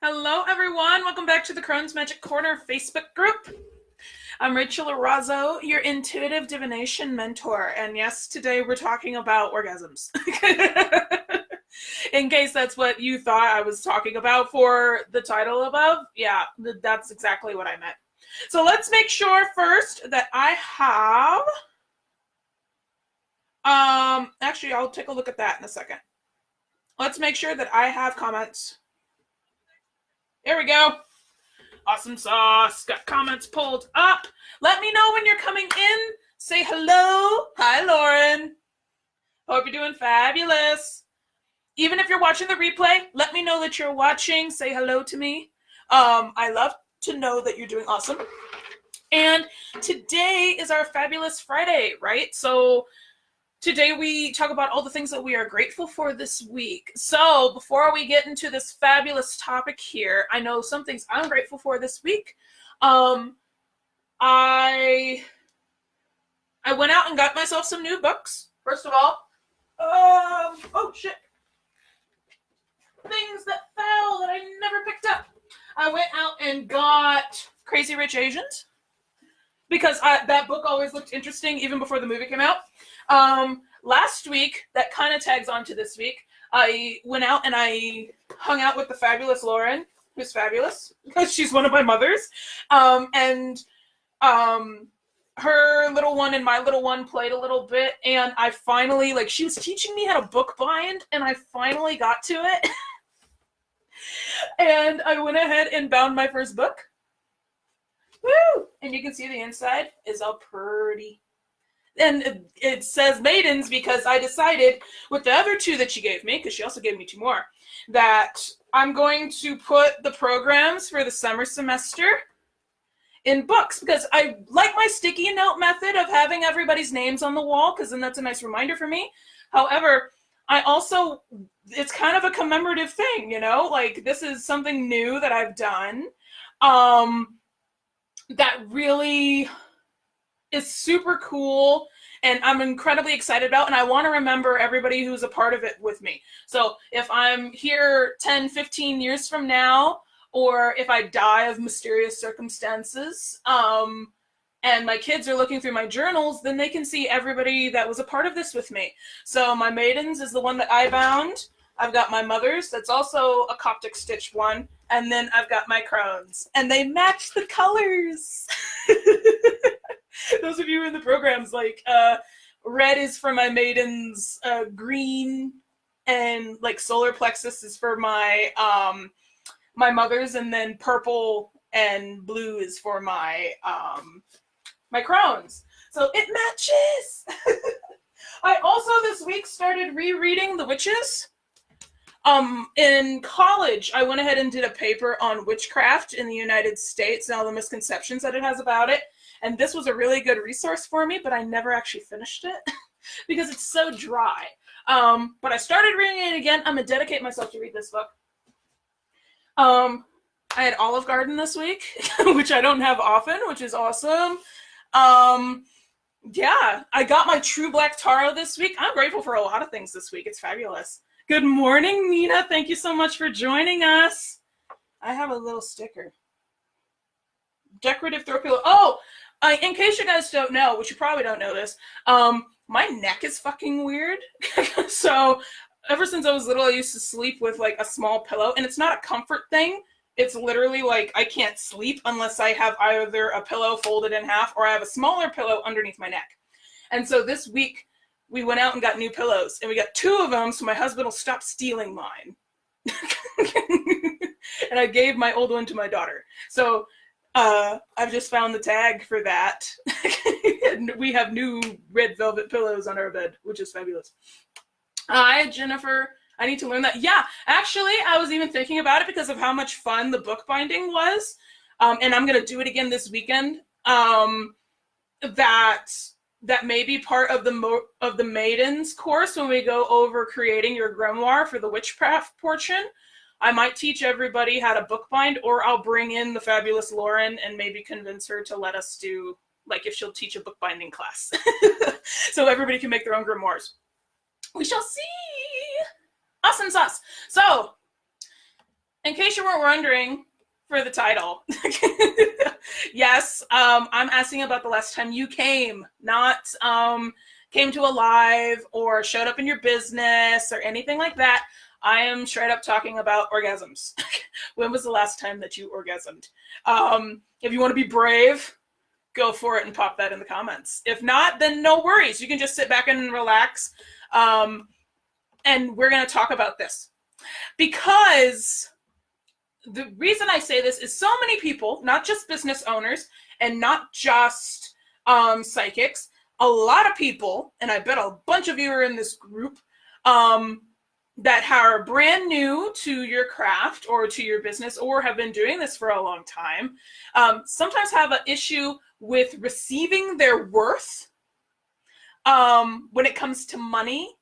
Hello, everyone. Welcome back to the Crohn's Magic Corner Facebook group. I'm Rachel Arazo, your intuitive divination mentor. And yes, today we're talking about orgasms. In case that's what you thought I was talking about for the title above, yeah, that's exactly what I meant. So let's make sure first that I have, actually, I'll take a look at that in a second. Let's make sure that I have comments. There we go. Awesome sauce. Got comments pulled up. Let me know when you're coming in. Say hello. Hi, Lauren. Hope you're doing fabulous. Even if you're watching the replay, let me know that you're watching. Say hello to me. I love to know that you're doing awesome. And today is our Fabulous Friday, right? So today we talk about all the things that we are grateful for this week. So before we get into this fabulous topic here, I know some things I'm grateful for this week. I went out and got myself some new books. First of all, oh shit. Things that fell that I never picked up. I went out and got Crazy Rich Asians because that book always looked interesting even before the movie came out. Last week, that kind of tags on to this week, I went out and I hung out with the fabulous Lauren, who's fabulous because she's one of my mothers. Her little one and my little one played a little bit, and I finally, she was teaching me how to book bind, and I finally got to it. And I went ahead and bound my first book. Woo! And you can see the inside is all pretty. And it says maidens because I decided with the other two that she gave me, because she also gave me two more, that I'm going to put the programs for the summer semester in books because I like my sticky note method of having everybody's names on the wall because then that's a nice reminder for me. However, it's kind of a commemorative thing, this is something new that I've done that really is super cool and I'm incredibly excited about, and I want to remember everybody who's a part of it with me. So if I'm here 10, 15 years from now, or if I die of mysterious circumstances, and my kids are looking through my journals, then they can see everybody that was a part of this with me. So my maidens is the one that I bound. I've got my mother's, that's also a Coptic stitch one, and then I've got my Crohn's, and they match the colors. Those of you in the programs, red is for my maidens, green and solar plexus is for my my mother's, and then purple and blue is for my my Crohn's. So it matches. I also this week started rereading The Witches. In college, I went ahead and did a paper on witchcraft in the United States and all the misconceptions that it has about it. And this was a really good resource for me, but I never actually finished it because it's so dry. But I started reading it again. I'm going to dedicate myself to read this book. I had Olive Garden this week, which I don't have often, which is awesome. Yeah, I got my True Black Tarot this week. I'm grateful for a lot of things this week. It's fabulous. Good morning, Nina. Thank you so much for joining us. I have a little sticker. Decorative throw pillow. Oh, in case you guys don't know, which you probably don't know this, my neck is fucking weird. So ever since I was little, I used to sleep with a small pillow, and it's not a comfort thing. It's literally I can't sleep unless I have either a pillow folded in half or I have a smaller pillow underneath my neck. And so this week we went out and got new pillows, and we got two of them so my husband will stop stealing mine. And I gave my old one to my daughter. So I've just found the tag for that. And we have new red velvet pillows on our bed, which is fabulous. Hi, Jennifer. I need to learn that. Yeah, actually, I was even thinking about it because of how much fun the bookbinding was. And I'm going to do it again this weekend. That may be part of the Maidens course when we go over creating your grimoire for the witchcraft portion. I might teach everybody how to bookbind, or I'll bring in the fabulous Lauren and maybe convince her to let us do, if she'll teach a bookbinding class. So everybody can make their own grimoires. We shall see. Awesome sauce. So In case you weren't wondering, for the title, yes, I'm asking about the last time you came, not came to a live or showed up in your business or anything like that. I am straight up talking about orgasms. When was the last time that you orgasmed? If you want to be brave, go for it and pop that in the comments. If not, then no worries. You can just sit back and relax. And we're going to talk about this. Because the reason I say this is so many people, not just business owners and not just psychics, a lot of people, and I bet a bunch of you are in this group, that are brand new to your craft or to your business or have been doing this for a long time, sometimes have an issue with receiving their worth when it comes to money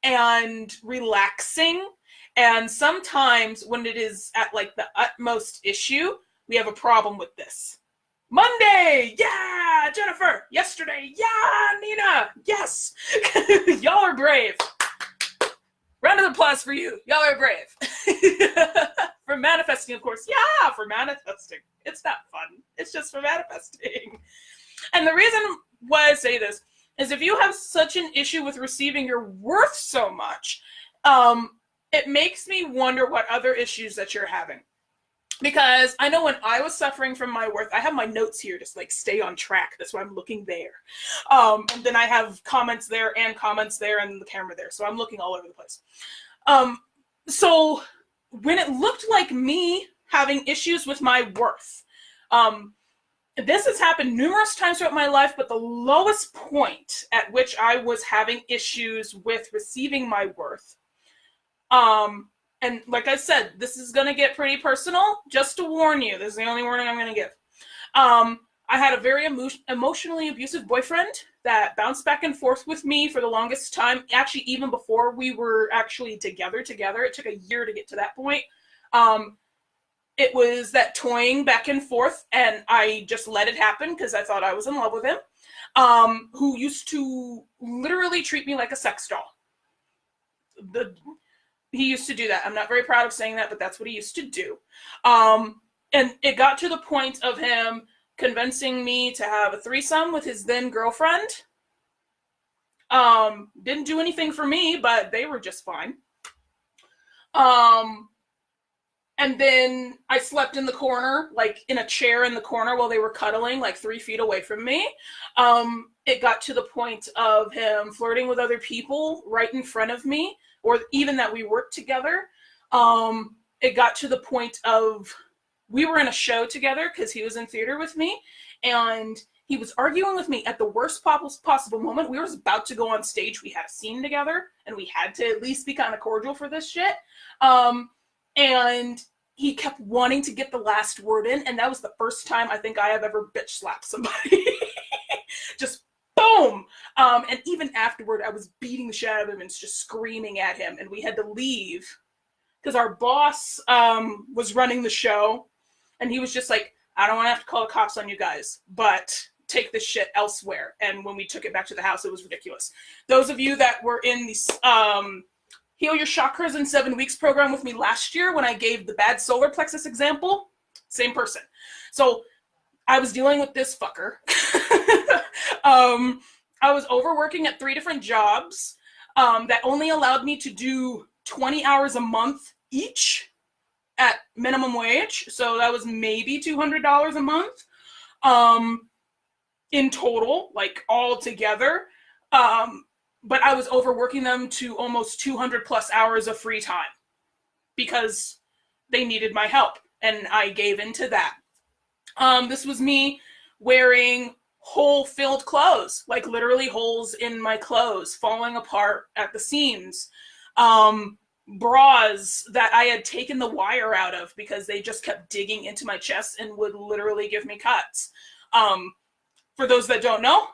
and relaxing. And sometimes when it is at like the utmost issue, we have a problem with this. Monday, yeah, Jennifer. Yesterday, yeah, Nina. Yes, y'all are brave. Round of applause for you. Y'all are brave. For manifesting, of course. Yeah, for manifesting. It's not fun. It's just for manifesting. And the reason why I say this is if you have such an issue with receiving your worth so much, it makes me wonder what other issues that you're having. Because I know when I was suffering from my worth, I have my notes here to like stay on track. That's why I'm looking there. And then I have comments there and the camera there. So I'm looking all over the place. So when it looked like me having issues with my worth, this has happened numerous times throughout my life, but the lowest point at which I was having issues with receiving my worth, and like I said, this is going to get pretty personal, just to warn you. This is the only warning I'm going to give. I had a very emotionally abusive boyfriend that bounced back and forth with me for the longest time. Actually, even before we were actually together. It took a year to get to that point. It was that toying back and forth, and I just let it happen because I thought I was in love with him, who used to literally treat me like a sex doll. He used to do that. I'm not very proud of saying that, but that's what he used to do. And it got to the point of him convincing me to have a threesome with his then girlfriend. Didn't do anything for me, but they were just fine. And then I slept in the corner, like in a chair in the corner while they were cuddling, like 3 feet away from me. It got to the point of him flirting with other people right in front of me, or even that we worked together. It got to the point of we were in a show together because he was in theater with me, and he was arguing with me at the worst possible moment. We were about to go on stage. We had a scene together, and we had to at least be kind of cordial for this shit. And he kept wanting to get the last word in, and that was the first time I think I have ever bitch slapped somebody. Just boom! And even afterward, I was beating the shit out of him and just screaming at him, and we had to leave because our boss was running the show, and he was just like, I don't want to have to call the cops on you guys, but take this shit elsewhere. And when we took it back to the house, it was ridiculous. Those of you that were in the Heal Your Chakras in 7 Weeks program with me last year when I gave the bad solar plexus example, same person. So I was dealing with this fucker. I was overworking at 3 different jobs that only allowed me to do 20 hours a month each at minimum wage. So that was maybe $200 a month in total, like all together. But I was overworking them to almost 200 plus hours of free time because they needed my help, and I gave into that. This was me wearing hole-filled clothes, like literally holes in my clothes, falling apart at the seams. Bras that I had taken the wire out of because they just kept digging into my chest and would literally give me cuts. For those that don't know,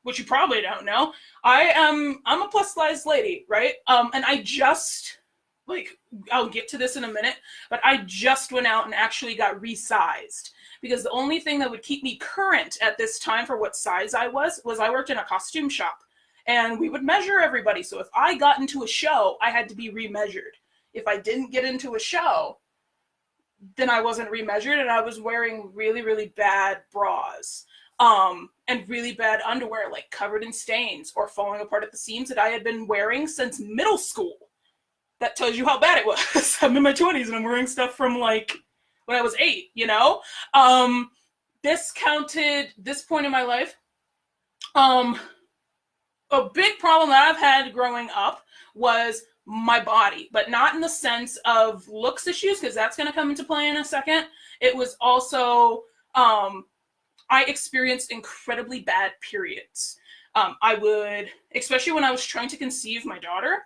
which you probably don't know, I'm a plus size lady, right? And I just, like, I'll get to this in a minute, but I just went out and actually got resized because the only thing that would keep me current at this time for what size I was I worked in a costume shop, and we would measure everybody. So if I got into a show, I had to be remeasured. If I didn't get into a show, then I wasn't remeasured, and I was wearing really, really bad bras. And really bad underwear, like covered in stains or falling apart at the seams, that I had been wearing since middle school. That tells you how bad it was. I'm in my 20s and I'm wearing stuff from like when I was 8, you know? This counted, this point in my life, a big problem that I've had growing up was my body, but not in the sense of looks issues, because that's going to come into play in a second. It was also, I experienced incredibly bad periods. I would, especially when I was trying to conceive my daughter,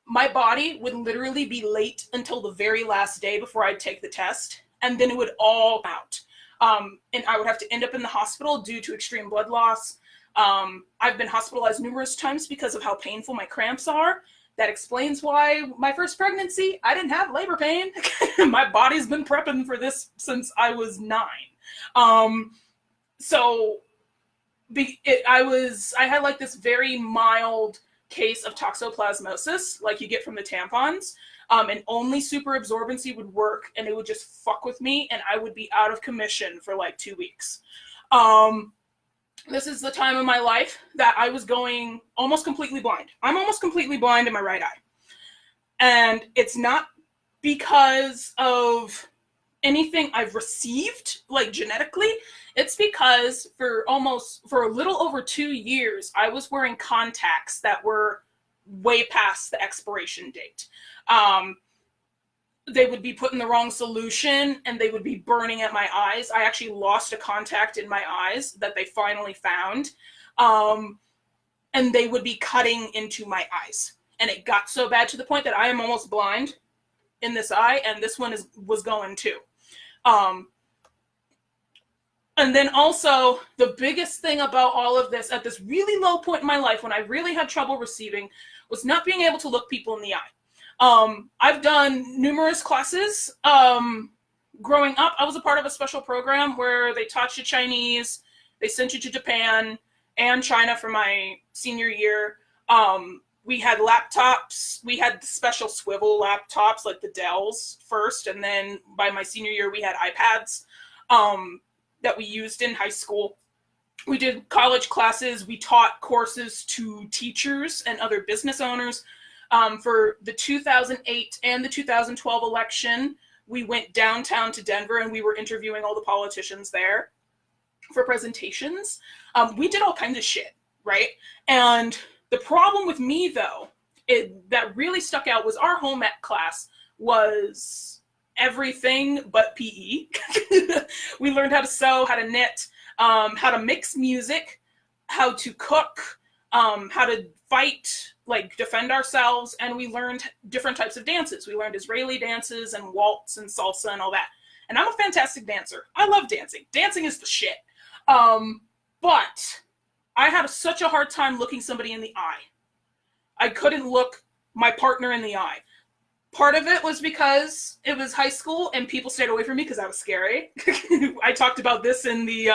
my body would literally be late until the very last day before I'd take the test, and then it would all out. And I would have to end up in the hospital due to extreme blood loss. I've been hospitalized numerous times because of how painful my cramps are. That explains why my first pregnancy, I didn't have labor pain. My body's been prepping for this since I was 9. So I had like this very mild case of toxoplasmosis, like you get from the tampons, and only super absorbency would work, and it would just fuck with me, and I would be out of commission for like 2 weeks. This is the time of my life that I was going almost completely blind. I'm almost completely blind in my right eye. And it's not because of anything I've received, like genetically. It's because for a little over 2 years, I was wearing contacts that were way past the expiration date. They would be put in the wrong solution and they would be burning at my eyes. I actually lost a contact in my eyes that they finally found. And they would be cutting into my eyes. And it got so bad to the point that I am almost blind in this eye, and this one was going too. And then also, the biggest thing about all of this, at this really low point in my life when I really had trouble receiving, was not being able to look people in the eye. I've done numerous classes. Growing up, I was a part of a special program where they taught you Chinese, they sent you to Japan and China for my senior year. We had laptops. We had special swivel laptops like the Dells first, and then by my senior year, we had iPads that we used in high school. We did college classes. We taught courses to teachers and other business owners. For the 2008 and the 2012 election, we went downtown to Denver and we were interviewing all the politicians there for presentations. We did all kinds of shit, right? And the problem with me, though, that really stuck out was our home ec class was everything but PE. We learned how to sew, how to knit, how to mix music, how to cook, how to fight, like defend ourselves, and we learned different types of dances. We learned Israeli dances and waltz and salsa and all that. And I'm a fantastic dancer. I love dancing. Dancing is the shit. But I had such a hard time looking somebody in the eye. I couldn't look my partner in the eye. Part of it was because it was high school and people stayed away from me because I was scary. I talked about this in the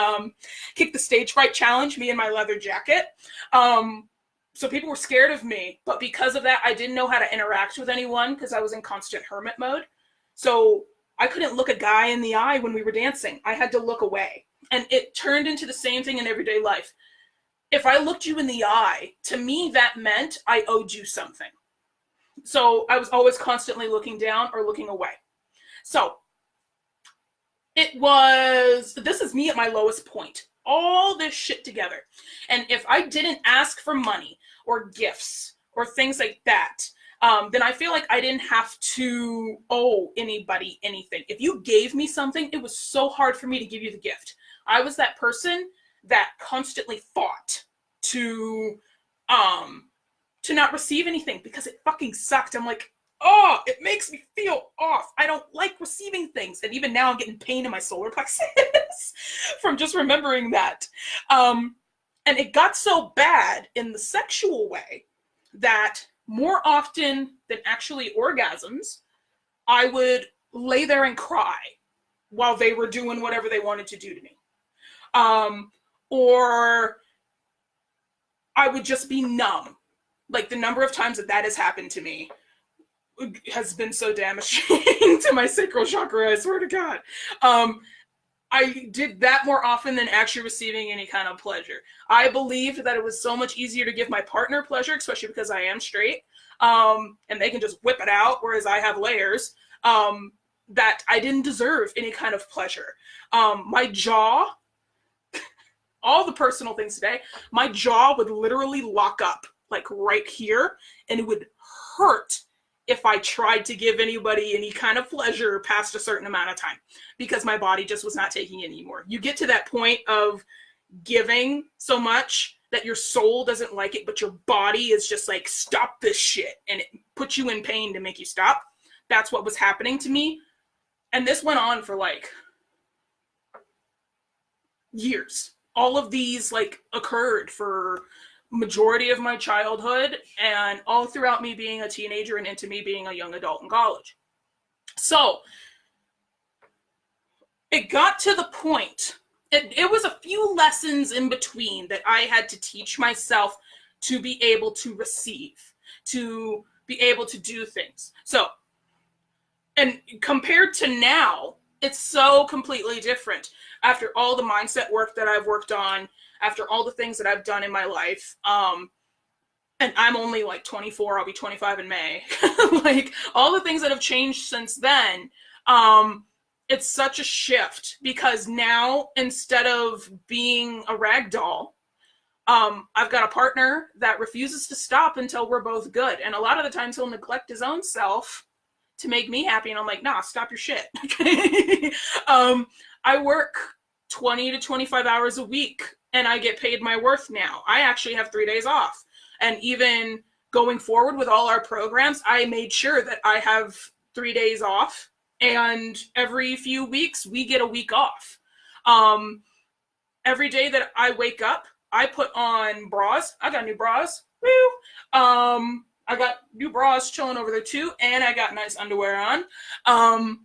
Kick the Stage Fright Challenge, me and my leather jacket. So people were scared of me, but because of that, I didn't know how to interact with anyone because I was in constant hermit mode. So I couldn't look a guy in the eye when we were dancing. I had to look away. And it turned into the same thing in everyday life. If I looked you in the eye, to me, that meant I owed you something. So I was always constantly looking down or looking away. So this is me at my lowest point. All this shit together. And if I didn't ask for money or gifts or things like that, then I feel like I didn't have to owe anybody anything. If you gave me something, it was so hard for me to give you the gift. I was that person that constantly fought to not receive anything because it fucking sucked. I'm like, oh, it makes me feel off. I don't like receiving things. And even now I'm getting pain in my solar plexus from just remembering that. And it got so bad in the sexual way that more often than actually orgasms, I would lay there and cry while they were doing whatever they wanted to do to me. Or I would just be numb. Like the number of times that has happened to me, has been so damaging to my sacral chakra, I swear to God. I did that more often than actually receiving any kind of pleasure. I believed that it was so much easier to give my partner pleasure, especially because I am straight, and they can just whip it out, whereas I have layers, that I didn't deserve any kind of pleasure. My jaw, all the personal things today, my jaw would literally lock up, like right here, and it would hurt if I tried to give anybody any kind of pleasure past a certain amount of time, because my body just was not taking it anymore. You get to that point of giving so much that your soul doesn't like it, but your body is just like, stop this shit, and it puts you in pain to make you stop. That's what was happening to me. And this went on for like years. All of these like occurred for majority of my childhood and all throughout me being a teenager and into me being a young adult in college. So it got to the point, it was a few lessons in between that I had to teach myself to be able to receive, to be able to do things. So, and compared to now, it's so completely different. After all the mindset work that I've worked on, after all the things that I've done in my life, and I'm only like 24, I'll be 25 in May. Like all the things that have changed since then, it's such a shift, because now instead of being a rag doll, I've got a partner that refuses to stop until we're both good. And a lot of the times he'll neglect his own self to make me happy. And I'm like, nah, stop your shit. I work 20 to 25 hours a week and I get paid my worth now. I actually have 3 days off. And even going forward with all our programs, I made sure that I have 3 days off. And every few weeks, we get a week off. Every day that I wake up, I put on bras. I got new bras. Woo! I got new bras chilling over there too. And I got nice underwear on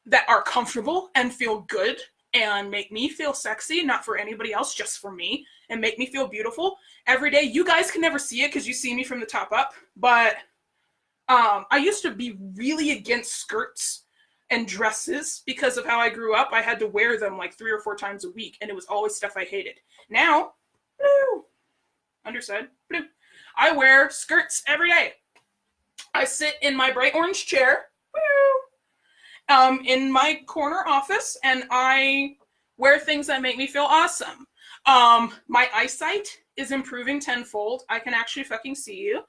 that are comfortable and feel good and make me feel sexy, not for anybody else, just for me, and make me feel beautiful every day. You guys can never see it because you see me from the top up, but I used to be really against skirts and dresses because of how I grew up. I had to wear them like 3 or 4 times a week, and it was always stuff I hated. Now, blue, underside, blue. I wear skirts every day. I sit in my bright orange chair, in my corner office, and I wear things that make me feel awesome. My eyesight is improving tenfold. I can actually fucking see you.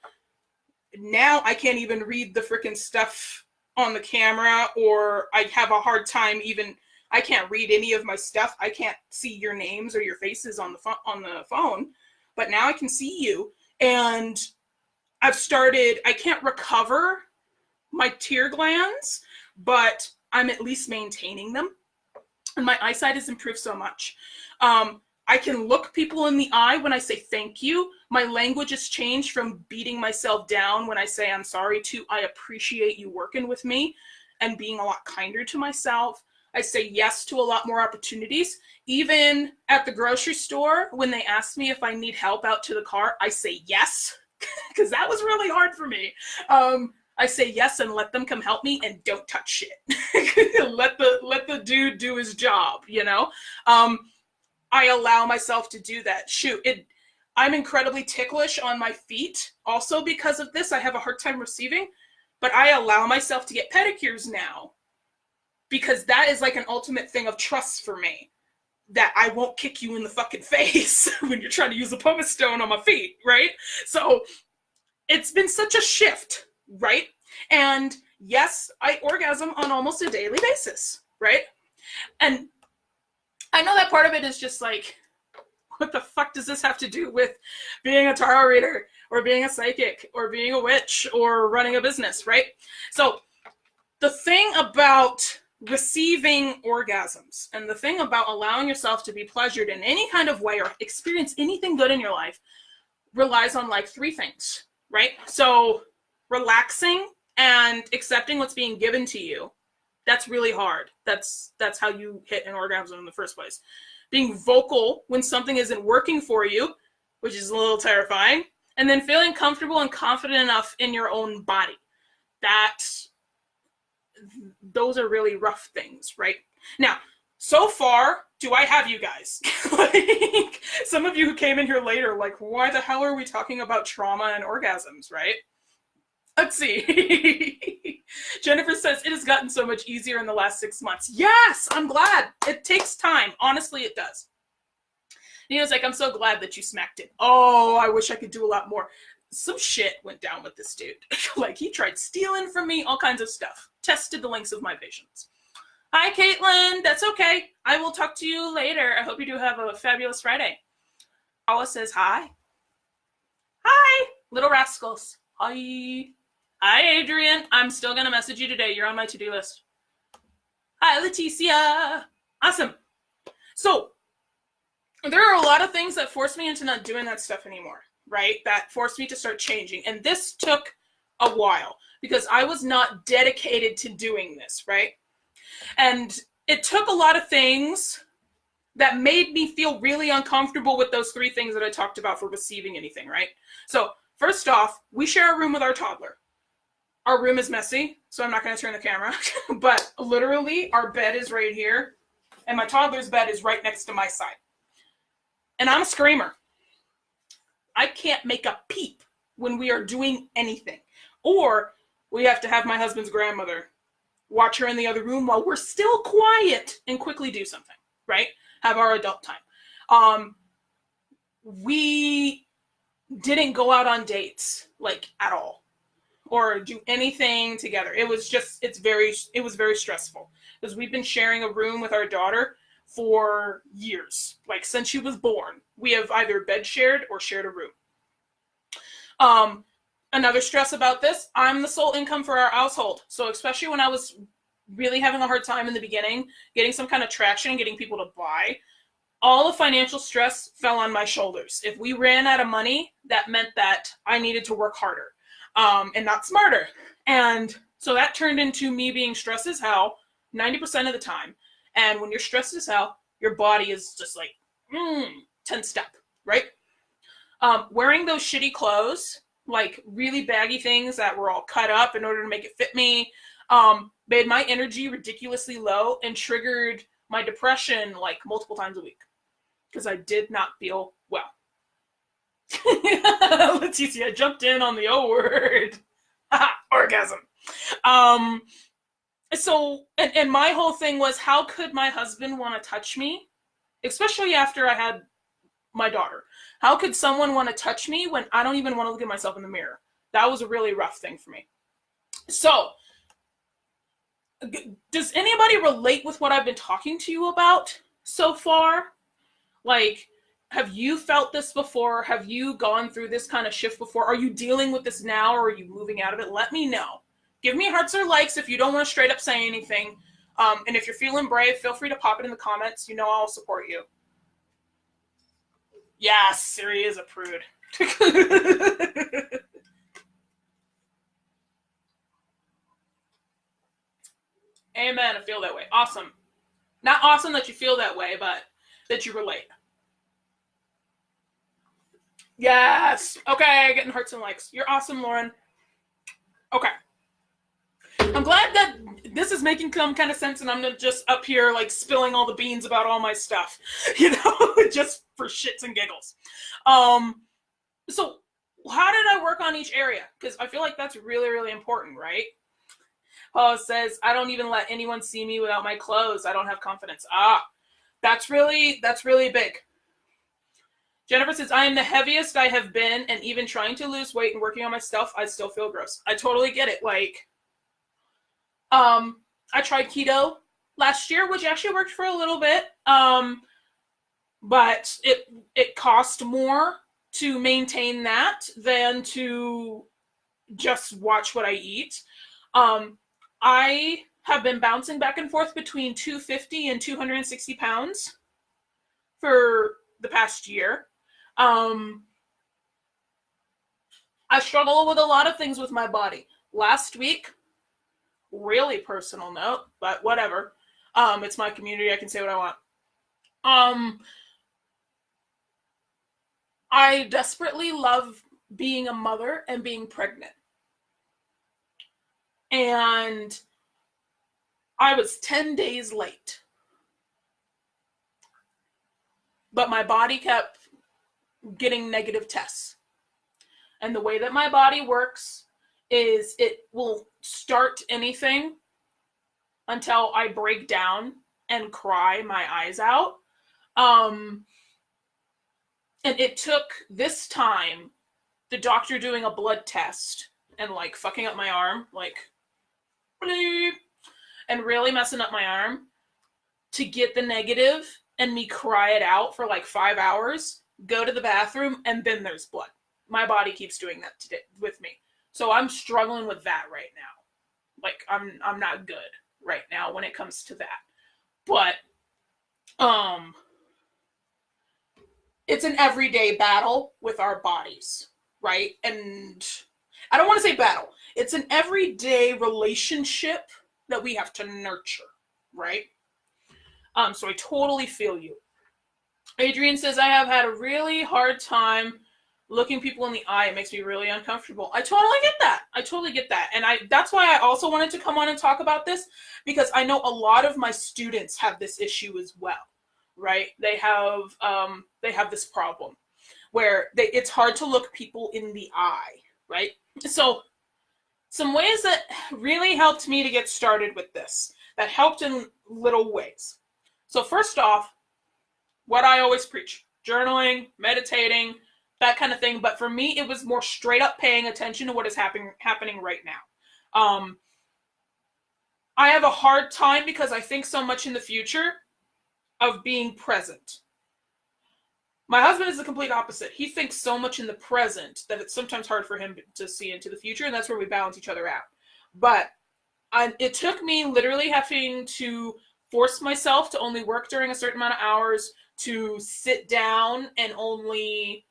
Now I can't even read the freaking stuff on the camera, or I have a hard time even, I can't read any of my stuff. I can't see your names or your faces on the phone, but now I can see you. And I've started, I can't recover my tear glands, but I'm at least maintaining them. And my eyesight has improved so much. I can look people in the eye when I say thank you. My language has changed from beating myself down when I say I'm sorry to I appreciate you working with me and being a lot kinder to myself. I say yes to a lot more opportunities. Even at the grocery store, when they ask me if I need help out to the car, I say yes, because that was really hard for me. I say yes and let them come help me and don't touch shit. let the dude do his job, you know? I allow myself to do that. I'm incredibly ticklish on my feet. Also because of this, I have a hard time receiving, but I allow myself to get pedicures now because that is like an ultimate thing of trust for me, that I won't kick you in the fucking face when you're trying to use a pumice stone on my feet, right? So it's been such a shift, right? And yes, I orgasm on almost a daily basis, right? And I know that part of it is just like, what the fuck does this have to do with being a tarot reader or being a psychic or being a witch or running a business, right? So the thing about receiving orgasms and the thing about allowing yourself to be pleasured in any kind of way or experience anything good in your life relies on like 3 things, right? So relaxing and accepting what's being given to you. That's really hard. That's how you hit an orgasm in the first place. Being vocal when something isn't working for you, which is a little terrifying, and then feeling comfortable and confident enough in your own body. those are really rough things, right? Now, so far, do I have you guys? Like, some of you who came in here later, like, why the hell are we talking about trauma and orgasms, right? Let's see. Jennifer says, it has gotten so much easier in the last 6 months. Yes, I'm glad. It takes time. Honestly, it does. Nina's like, I'm so glad that you smacked it. Oh, I wish I could do a lot more. Some shit went down with this dude. Like, he tried stealing from me, all kinds of stuff. Tested the lengths of my patience. Hi, Caitlin. That's okay. I will talk to you later. I hope you do have a fabulous Friday. Paula says hi. Hi, little rascals. Hi. Hi, Adrian. I'm still going to message you today. You're on my to-do list. Hi, Leticia. Awesome. So, there are a lot of things that forced me into not doing that stuff anymore, right? That forced me to start changing. And this took a while because I was not dedicated to doing this, right? And it took a lot of things that made me feel really uncomfortable with those 3 things that I talked about for receiving anything, right? So first off, we share a room with our toddler. Our room is messy, so I'm not going to turn the camera, but literally our bed is right here and my toddler's bed is right next to my side. And I'm a screamer. I can't make a peep when we are doing anything. Or we have to have my husband's grandmother watch her in the other room while we're still quiet and quickly do something, right? Have our adult time. We didn't go out on dates, like, at all, or do anything together. It was very stressful because we've been sharing a room with our daughter for years. Like, since she was born, we have either bed shared or shared a room. Another stress about this, I'm the sole income for our household. So especially when I was really having a hard time in the beginning, getting some kind of traction and getting people to buy, all the financial stress fell on my shoulders. If we ran out of money, that meant that I needed to work harder and not smarter. And so that turned into me being stressed as hell 90% of the time. And when you're stressed as hell, your body is just like, tensed up, right? Wearing those shitty clothes, like really baggy things that were all cut up in order to make it fit me, made my energy ridiculously low and triggered my depression like multiple times a week because I did not feel well. Leticia jumped in on the O word. Orgasm. So, and my whole thing was, how could my husband want to touch me? Especially after I had my daughter. How could someone want to touch me when I don't even want to look at myself in the mirror? That was a really rough thing for me. So, does anybody relate with what I've been talking to you about so far? Like, have you felt this before? Have you gone through this kind of shift before? Are you dealing with this now, or are you moving out of it? Let me know. Give me hearts or likes if you don't want to straight up say anything. And if you're feeling brave, feel free to pop it in the comments. You know I'll support you. Yeah, Siri is a prude. Amen. I feel that way. Awesome. Not awesome that you feel that way, but that you relate. Yes. Okay, getting hearts and likes. You're awesome, Lauren. Okay. I'm glad that this is making some kind of sense and I'm not just up here like spilling all the beans about all my stuff, just for shits and giggles. So how did I work on each area? Because I feel like that's really, really important, right? Oh, it says, I don't even let anyone see me without my clothes. I don't have confidence. That's really big. Jennifer says, I am the heaviest I have been, and even trying to lose weight and working on my stuff, I still feel gross. I totally get it. Like, I tried keto last year, which actually worked for a little bit. But it cost more to maintain that than to just watch what I eat. I have been bouncing back and forth between 250 and 260 pounds for the past year. I struggle with a lot of things with my body. Last week, really personal note, but whatever. It's my community. I can say what I want. I desperately love being a mother and being pregnant. and I was 10 days late. But my body kept getting negative tests. And the way that my body works is it will start anything until I break down and cry my eyes out. And it took this time, the doctor doing a blood test and like fucking up my arm, like, and really messing up my arm to get the negative and me cry it out for like 5 hours, go to the bathroom, and then there's blood. My body keeps doing that today with me. So I'm struggling with that right now. Like I'm not good right now when it comes to that. But it's an everyday battle with our bodies, right? And I don't want to say battle. It's an everyday relationship that we have to nurture, right? So I totally feel you. Adrian says, I have had a really hard time looking people in the eye. It makes me really uncomfortable. I totally get that. And that's why I also wanted to come on and talk about this, because I know a lot of my students have this issue as well, right? They have this problem where it's hard to look people in the eye, right? So some ways that really helped me to get started with this, that helped in little ways. So first off, what I always preach, journaling, meditating, that kind of thing. But for me, it was more straight up paying attention to what is happening right now. I have a hard time because I think so much in the future of being present. My husband is the complete opposite. He thinks so much in the present that it's sometimes hard for him to see into the future, and that's where we balance each other out. But it took me literally having to force myself to only work during a certain amount of hours, to sit down and only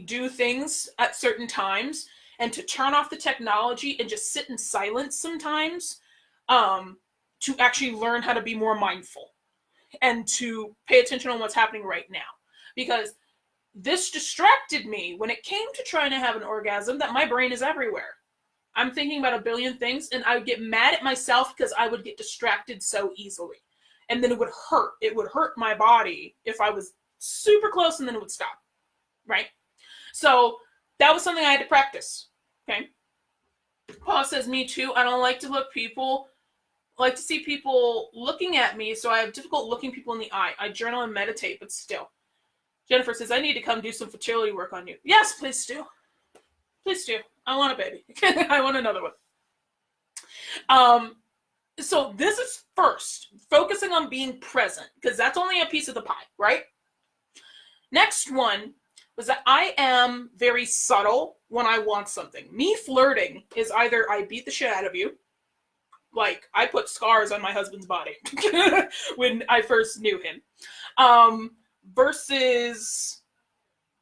do things at certain times, and to turn off the technology and just sit in silence sometimes, to actually learn how to be more mindful and to pay attention on what's happening right now. Because this distracted me when it came to trying to have an orgasm, that my brain is everywhere. I'm thinking about a billion things, and I would get mad at myself because I would get distracted so easily. And then it would hurt. It would hurt my body if I was super close, and then it would stop, right? So that was something I had to practice, okay? Paul says, me too. I don't like to see people looking at me, so I have difficult looking people in the eye. I journal and meditate, but still. Jennifer says, I need to come do some fertility work on you. Yes, please do. Please do. I want a baby. I want another one. So this is first, focusing on being present, because that's only a piece of the pie, right? Next one was that I am very subtle when I want something. Me flirting is either I beat the shit out of you, like I put scars on my husband's body when I first knew him, versus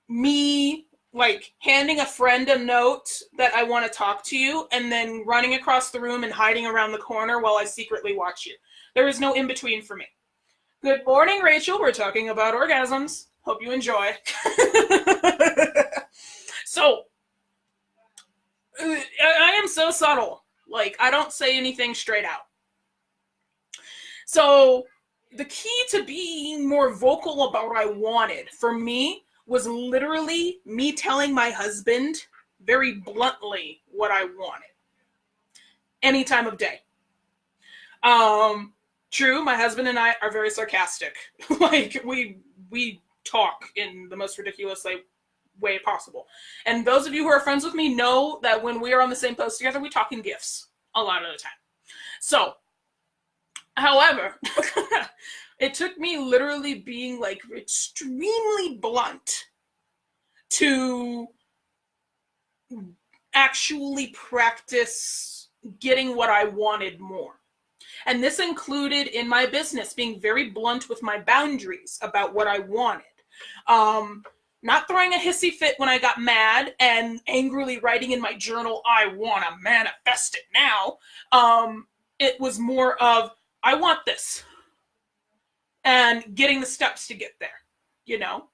me like handing a friend a note that I want to talk to you and then running across the room and hiding around the corner while I secretly watch you. There is no in between for me. Good morning, Rachel. We're talking about orgasms. Hope you enjoy. So, I am so subtle. Like, I don't say anything straight out. So, the key to being more vocal about what I wanted for me was literally me telling my husband very bluntly what I wanted. Any time of day. True, my husband and I are very sarcastic. Like, we talk in the most ridiculous way possible. And those of you who are friends with me know that when we are on the same post together, we talk in GIFs a lot of the time. So, however, it took me literally being like extremely blunt to actually practice getting what I wanted more. And this included in my business being very blunt with my boundaries about what I wanted. Not throwing a hissy fit when I got mad and angrily writing in my journal, I want to manifest it now. It was more of, I want this. And getting the steps to get there, you know?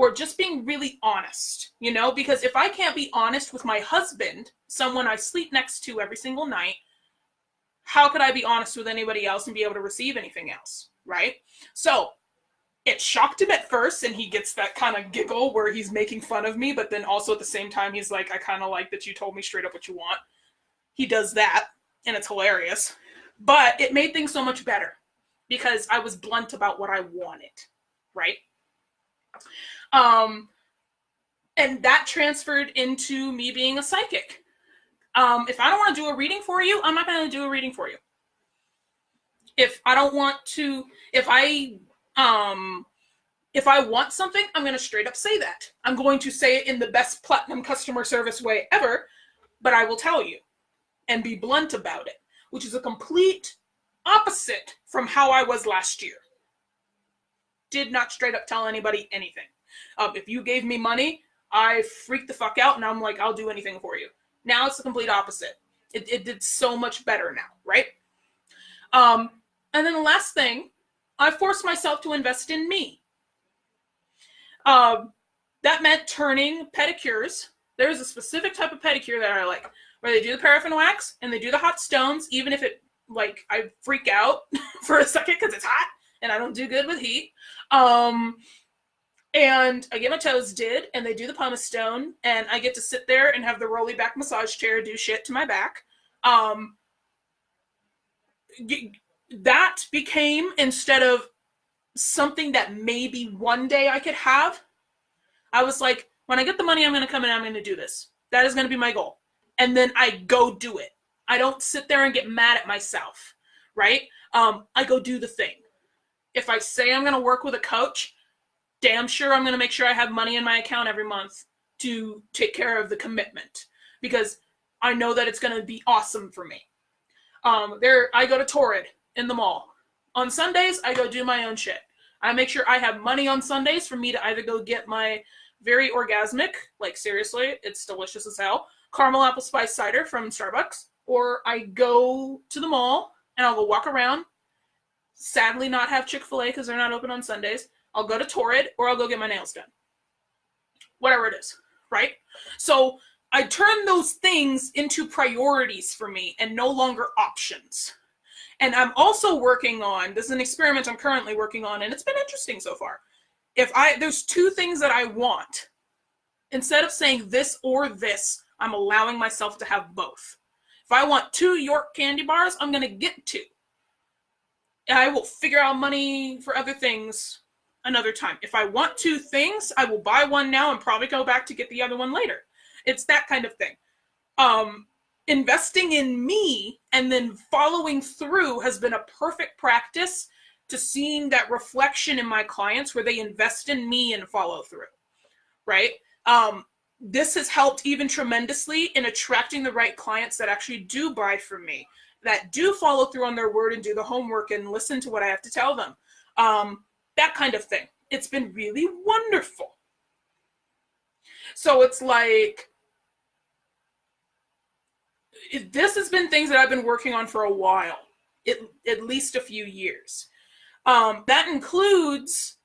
or just being really honest, you know, because if I can't be honest with my husband, someone I sleep next to every single night, how could I be honest with anybody else and be able to receive anything else, right? So it shocked him at first, and he gets that kind of giggle where he's making fun of me, but then also at the same time, he's like, I kind of like that you told me straight up what you want. He does that, and it's hilarious. But it made things so much better because I was blunt about what I wanted, right? And that transferred into me being a psychic. If I don't want to do a reading for you, I'm not going to do a reading for you. If I don't want to, if I want something, I'm going to straight up say that. I'm going to say it in the best platinum customer service way ever, but I will tell you and be blunt about it, which is a complete opposite from how I was last year. Did not straight up tell anybody anything. If you gave me money, I freaked the fuck out and I'm like, I'll do anything for you. Now it's the complete opposite. It did so much better now, right? And then the last thing, I forced myself to invest in me. That meant turning pedicures. There's a specific type of pedicure that I like, where they do the paraffin wax and they do the hot stones, even if it, like, I freak out for a second because it's hot and I don't do good with heat. And I get my toes did, and they do the pumice stone, and I get to sit there and have the rolly back massage chair do shit to my back. That became, instead of something that maybe one day I could have, I was like, when I get the money, I'm going to come in and I'm going to do this. That is going to be my goal. And then I go do it. I don't sit there and get mad at myself, right? I go do the thing. If I say I'm going to work with a coach, damn sure I'm going to make sure I have money in my account every month to take care of the commitment, because I know that it's going to be awesome for me. I go to Torrid in the mall. On Sundays, I go do my own shit. I make sure I have money on Sundays for me to either go get my very orgasmic, like seriously, it's delicious as hell, caramel apple spice cider from Starbucks, or I go to the mall and I'll go walk around, sadly not have Chick-fil-A because they're not open on Sundays. I'll go to Torrid, or I'll go get my nails done. Whatever it is, right? So I turn those things into priorities for me and no longer options. And I'm also working on, this is an experiment I'm currently working on, and it's been interesting so far. There's two things that I want. Instead of saying this or this, I'm allowing myself to have both. If I want 2 York candy bars, I'm going to get 2. And I will figure out money for other things another time. If I want 2 things, I will buy one now and probably go back to get the other one later. It's that kind of thing. Investing in me and then following through has been a perfect practice to seeing that reflection in my clients where they invest in me and follow through, right? This has helped even tremendously in attracting the right clients that actually do buy from me, that do follow through on their word and do the homework and listen to what I have to tell them. That kind of thing. It's been really wonderful. So it's like, this has been things that I've been working on for a while, at least a few years. That includes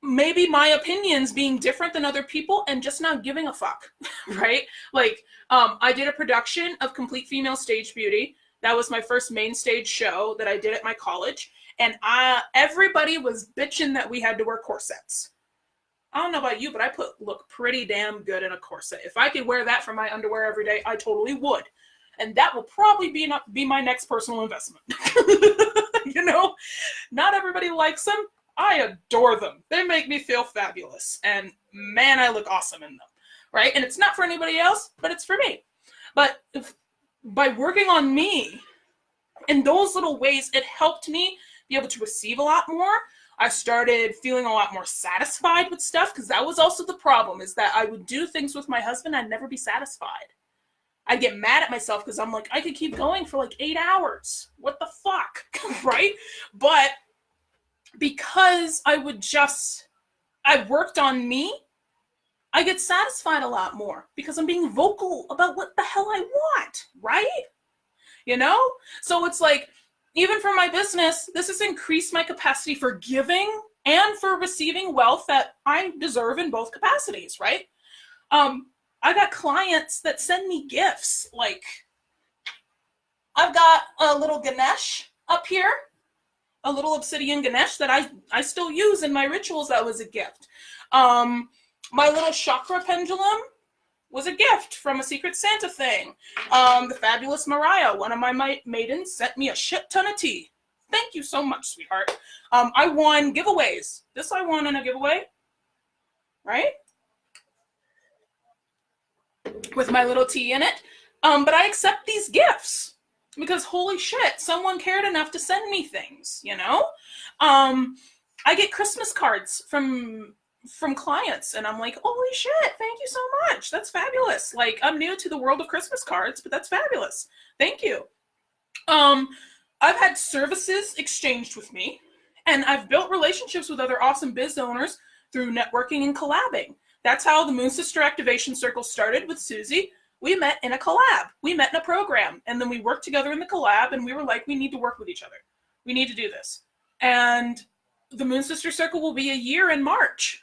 maybe my opinions being different than other people and just not giving a fuck, right? Like, I did a production of Complete Female Stage Beauty. That was my first main stage show that I did at my college. And everybody was bitching that we had to wear corsets. I don't know about you, but I look pretty damn good in a corset. If I could wear that for my underwear every day, I totally would. And that will probably be my next personal investment. You know, not everybody likes them. I adore them. They make me feel fabulous. And man, I look awesome in them, right? And it's not for anybody else, but it's for me. But by working on me in those little ways, it helped me be able to receive a lot more. I started feeling a lot more satisfied with stuff, because that was also the problem, is that I would do things with my husband, I'd never be satisfied. I'd get mad at myself because I'm like, I could keep going for like 8 hours. What the fuck, right? But because I worked on me, I get satisfied a lot more because I'm being vocal about what the hell I want, right? You know? So it's like, even for my business, this has increased my capacity for giving and for receiving wealth that I deserve in both capacities, right? I got clients that send me gifts. Like, I've got a little Ganesh up here, a little obsidian Ganesh that I still use in my rituals. That was a gift. My little chakra pendulum was a gift from a Secret Santa thing. The fabulous Mariah, one of my maidens, sent me a shit ton of tea. Thank you so much, sweetheart. I won giveaways. This I won in a giveaway, right? With my little tea in it. But I accept these gifts because holy shit, someone cared enough to send me things, you know? I get Christmas cards from clients and I'm like, holy shit, thank you so much. That's fabulous. Like, I'm new to the world of Christmas cards, but that's fabulous. Thank you. I've had services exchanged with me, and I've built relationships with other awesome biz owners through networking and collabing. That's how the Moon Sister Activation Circle started with Susie. We met in a collab. We met in a program, and then we worked together in the collab, and we were like, we need to work with each other. We need to do this. And the Moon Sister Circle will be a year in March.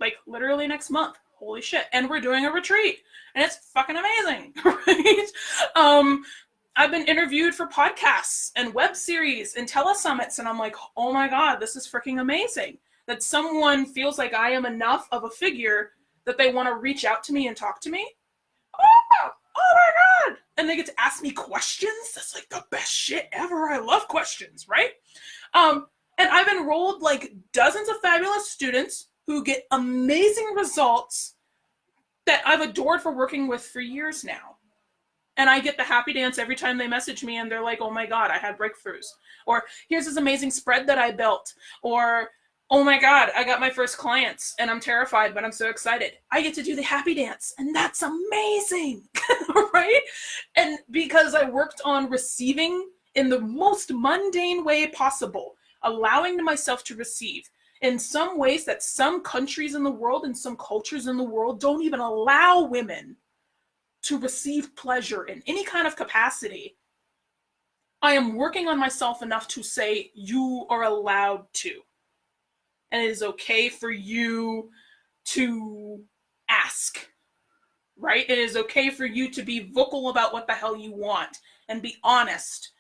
Like, literally next month. Holy shit. And we're doing a retreat. And it's fucking amazing, right? I've been interviewed for podcasts and web series and telesummits, and I'm like, oh my God, this is freaking amazing. That someone feels like I am enough of a figure that they want to reach out to me and talk to me. Oh my God. And they get to ask me questions. That's like the best shit ever. I love questions, right? And I've enrolled like dozens of fabulous students who get amazing results that I've adored for working with for years now. And I get the happy dance every time they message me and they're like, oh my God, I had breakthroughs. Or here's this amazing spread that I built. Or, oh my God, I got my first clients and I'm terrified, but I'm so excited. I get to do the happy dance and that's amazing, right? And because I worked on receiving in the most mundane way possible, allowing myself to receive in some ways that some countries in the world and some cultures in the world don't even allow women to receive pleasure in any kind of capacity. I am working on myself enough to say you are allowed to. And it is okay for you to ask, right? It is okay for you to be vocal about what the hell you want and be honest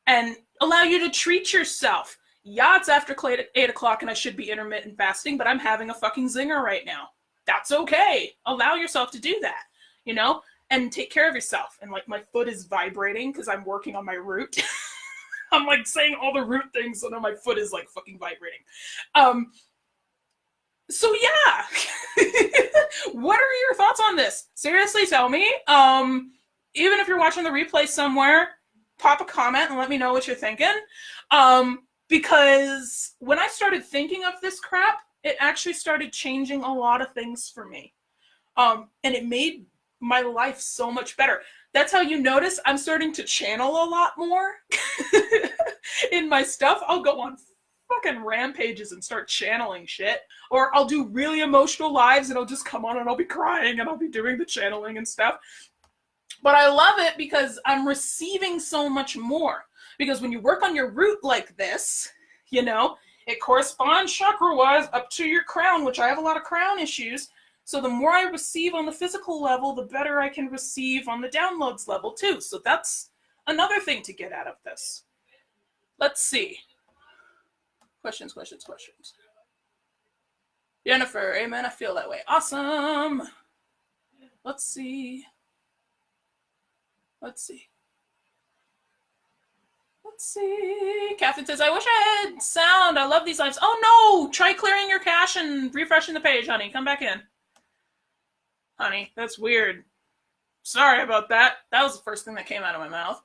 and allow you to treat yourself. Yeah, it's after 8 o'clock and I should be intermittent fasting, but I'm having a fucking zinger right now. That's okay. Allow yourself to do that, you know? And take care of yourself. And like my foot is vibrating because I'm working on my root. I'm like saying all the root things, so now my foot is like fucking vibrating. So yeah. What are your thoughts on this? Seriously, tell me. Even if you're watching the replay somewhere, pop a comment and let me know what you're thinking. Because when I started thinking of this crap, it actually started changing a lot of things for me. And it made my life so much better. That's how you notice I'm starting to channel a lot more in my stuff. I'll go on fucking rampages and start channeling shit. Or I'll do really emotional lives and I'll just come on and I'll be crying and I'll be doing the channeling and stuff. But I love it because I'm receiving so much more. Because when you work on your root like this, you know, it corresponds chakra-wise up to your crown, which I have a lot of crown issues. So the more I receive on the physical level, the better I can receive on the downloads level too. So that's another thing to get out of this. Let's see. Questions. Jennifer, amen, I feel that way. Awesome. Let's see. Catherine says, I wish I had sound. I love these lives. Oh no! Try clearing your cache and refreshing the page, honey. Come back in. Honey, that's weird. Sorry about that. That was the first thing that came out of my mouth.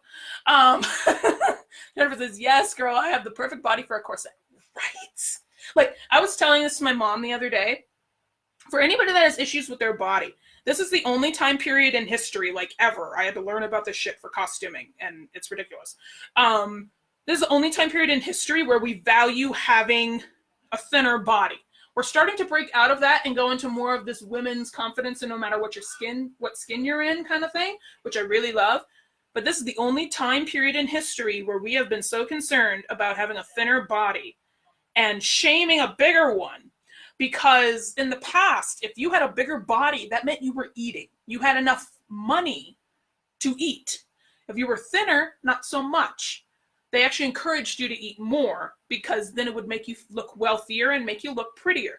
Jennifer says, yes, girl, I have the perfect body for a corset. Right? Like, I was telling this to my mom the other day. For anybody that has issues with their body, this is the only time period in history, like ever. I had to learn about this shit for costuming, and it's ridiculous. This is the only time period in history where we value having a thinner body. We're starting to break out of that and go into more of this women's confidence and no matter what skin you're in kind of thing, which I really love. But this is the only time period in history where we have been so concerned about having a thinner body. and shaming a bigger one. Because in the past, if you had a bigger body, that meant you were eating. You had enough money to eat. If you were thinner, not so much. They actually encouraged you to eat more because then it would make you look wealthier and make you look prettier.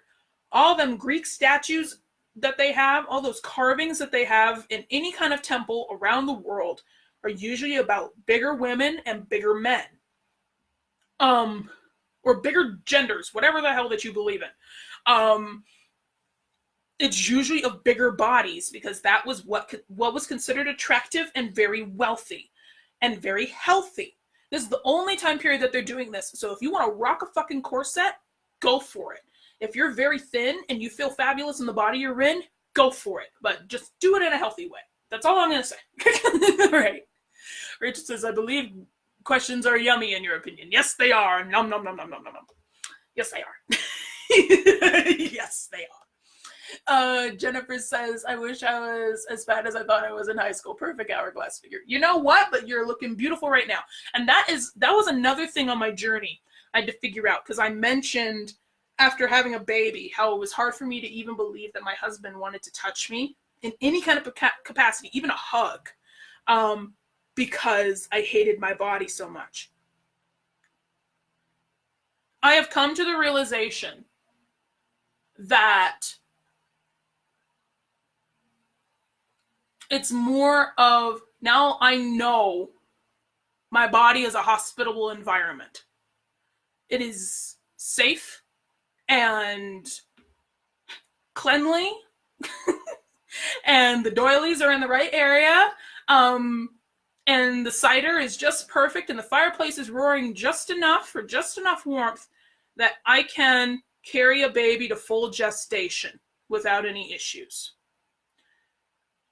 All them Greek statues that they have, all those carvings that they have in any kind of temple around the world are usually about bigger women and bigger men. Or bigger genders, whatever the hell that you believe in. It's usually of bigger bodies because that was what was considered attractive and very wealthy and very healthy. This is the only time period that they're doing this. So if you want to rock a fucking corset, go for it. If you're very thin and you feel fabulous in the body you're in, go for it. But just do it in a healthy way. That's all I'm going to say. All right. Rachel says, I believe questions are yummy in your opinion. Yes, they are. Nom, nom, nom, nom, nom, nom, nom. Yes, they are. Yes, they are. Jennifer says, I wish I was as fat as I thought I was in high school. Perfect hourglass figure. You know what? But you're looking beautiful right now. And that was another thing on my journey I had to figure out, because I mentioned after having a baby how it was hard for me to even believe that my husband wanted to touch me in any kind of capacity, even a hug, because I hated my body so much. I have come to the realization that it's more of, now I know my body is a hospitable environment. It is safe and cleanly, and the doilies are in the right area, and the cider is just perfect, and the fireplace is roaring just enough for just enough warmth that I can carry a baby to full gestation without any issues.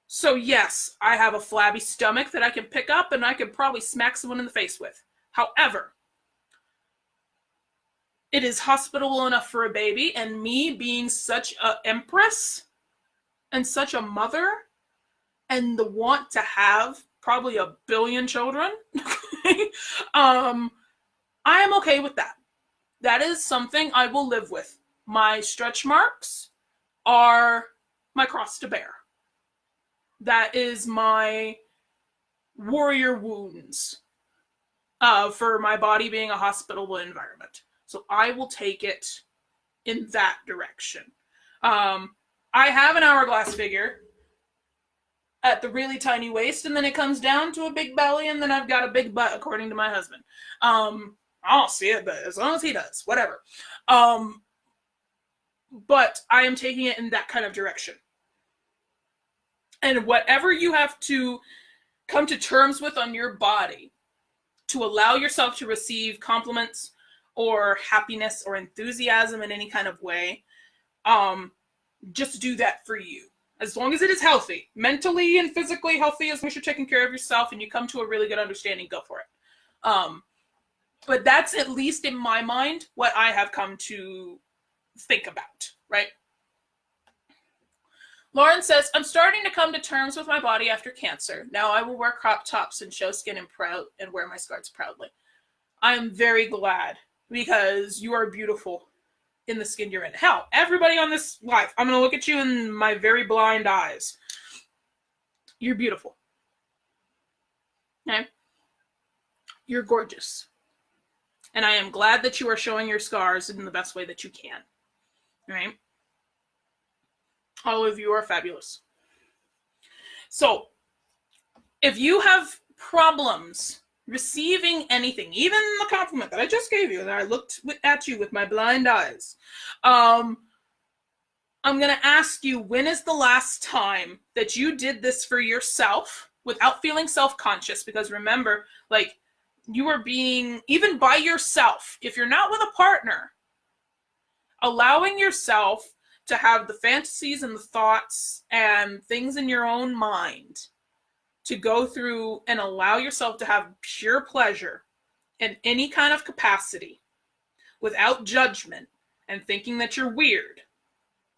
So yes, I have a flabby stomach that I can pick up and I can probably smack someone in the face with. However, it is hospitable enough for a baby, and me being such an empress and such a mother and the want to have probably 1 billion children, I am okay with that. That is something I will live with. My stretch marks are my cross to bear. That is my warrior wounds for my body being a hospitable environment. So I will take it in that direction. I have an hourglass figure at the really tiny waist, and then it comes down to a big belly, and then I've got a big butt, according to my husband. I don't see it, but as long as he does, whatever. But I am taking it in that kind of direction. And whatever you have to come to terms with on your body to allow yourself to receive compliments or happiness or enthusiasm in any kind of way, just do that for you. As long as it is healthy, mentally and physically healthy, as long as you're taking care of yourself and you come to a really good understanding, go for it. But that's, at least in my mind, what I have come to think about, right? Lauren says, I'm starting to come to terms with my body after cancer. Now I will wear crop tops and show skin and wear my scars proudly. I am very glad, because you are beautiful in the skin you're in. Hell, everybody on this life, I'm going to look at you in my very blind eyes. You're beautiful. Okay? You're gorgeous. And I am glad that you are showing your scars in the best way that you can. All right? All of you are fabulous. So, if you have problems receiving anything, even the compliment that I just gave you, that I looked at you with my blind eyes, I'm going to ask you, when is the last time that you did this for yourself without feeling self-conscious? Because remember, like, you are being, even by yourself, if you're not with a partner, allowing yourself to have the fantasies and the thoughts and things in your own mind to go through and allow yourself to have pure pleasure in any kind of capacity without judgment and thinking that you're weird.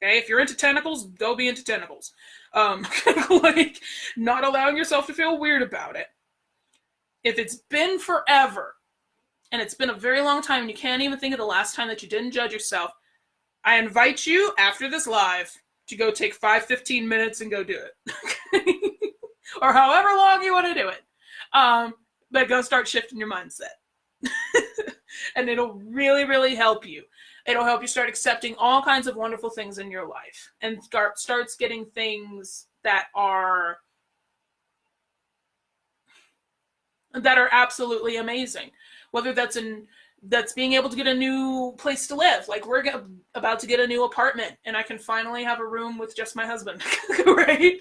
Okay, if you're into tentacles, go be into tentacles. Like, not allowing yourself to feel weird about it. If it's been forever and it's been a very long time and you can't even think of the last time that you didn't judge yourself, I invite you after this live to go take 5-15 minutes and go do it. Or however long you want to do it. But go start shifting your mindset. And it'll really, really help you. It'll help you start accepting all kinds of wonderful things in your life and starts getting things that are absolutely amazing. Whether that's being able to get a new place to live. Like we're about to get a new apartment and I can finally have a room with just my husband, right?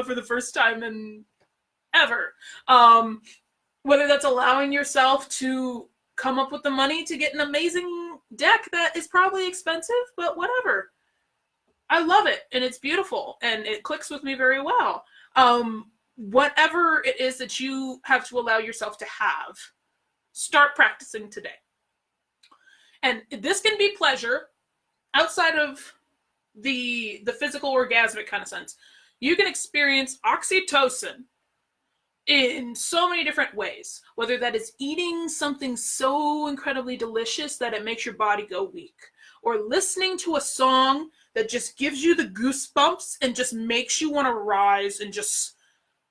For the first time in ever. Whether that's allowing yourself to come up with the money to get an amazing deck that is probably expensive, but whatever. I love it and it's beautiful and it clicks with me very well. Whatever it is that you have to allow yourself to have, start practicing today. And this can be pleasure outside of the physical orgasmic kind of sense. You can experience oxytocin in so many different ways, whether that is eating something so incredibly delicious that it makes your body go weak, or listening to a song that just gives you the goosebumps and just makes you want to rise and just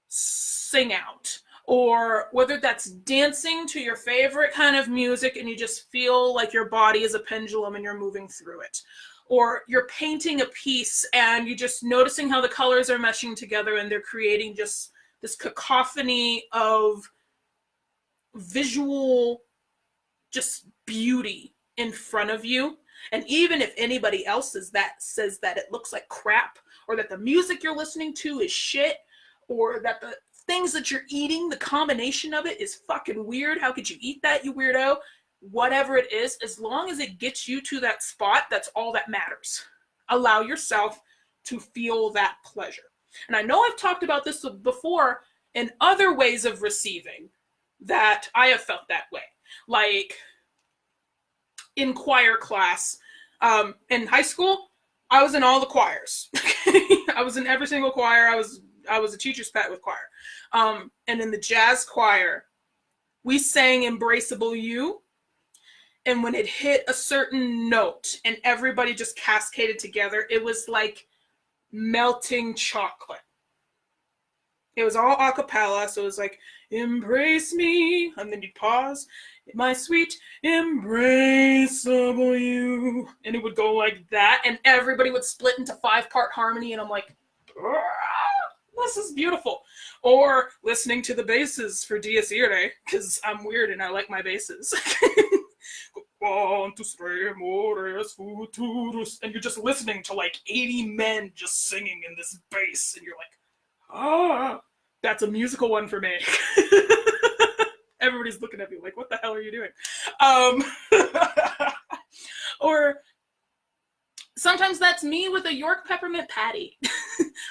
sing out, or whether that's dancing to your favorite kind of music and you just feel like your body is a pendulum and you're moving through it, or you're painting a piece and you're just noticing how the colors are meshing together and they're creating just this cacophony of visual just beauty in front of you. And even if anybody else says that it looks like crap, or that the music you're listening to is shit, or that the things that you're eating, the combination of it is fucking weird. How could you eat that, you weirdo? Whatever it is, as long as it gets you to that spot, that's all that matters. Allow yourself to feel that pleasure. And I know I've talked about this before in other ways of receiving that I have felt that way. Like in choir class, in high school, I was in all the choirs. I was in every single choir. I was a teacher's pet with choir. And in the jazz choir, we sang Embraceable You. And when it hit a certain note and everybody just cascaded together, it was like melting chocolate. It was all a cappella, so it was like, embrace me, and then you'd pause, my sweet embraceable you, and it would go like that, and everybody would split into 5-part harmony, and I'm like, this is beautiful. Or listening to the basses for Dies Irae, because I'm weird and I like my basses. And you're just listening to like 80 men just singing in this bass, and you're like, that's a musical one for me. Everybody's looking at me like, what the hell are you doing? Or sometimes that's me with a York peppermint patty.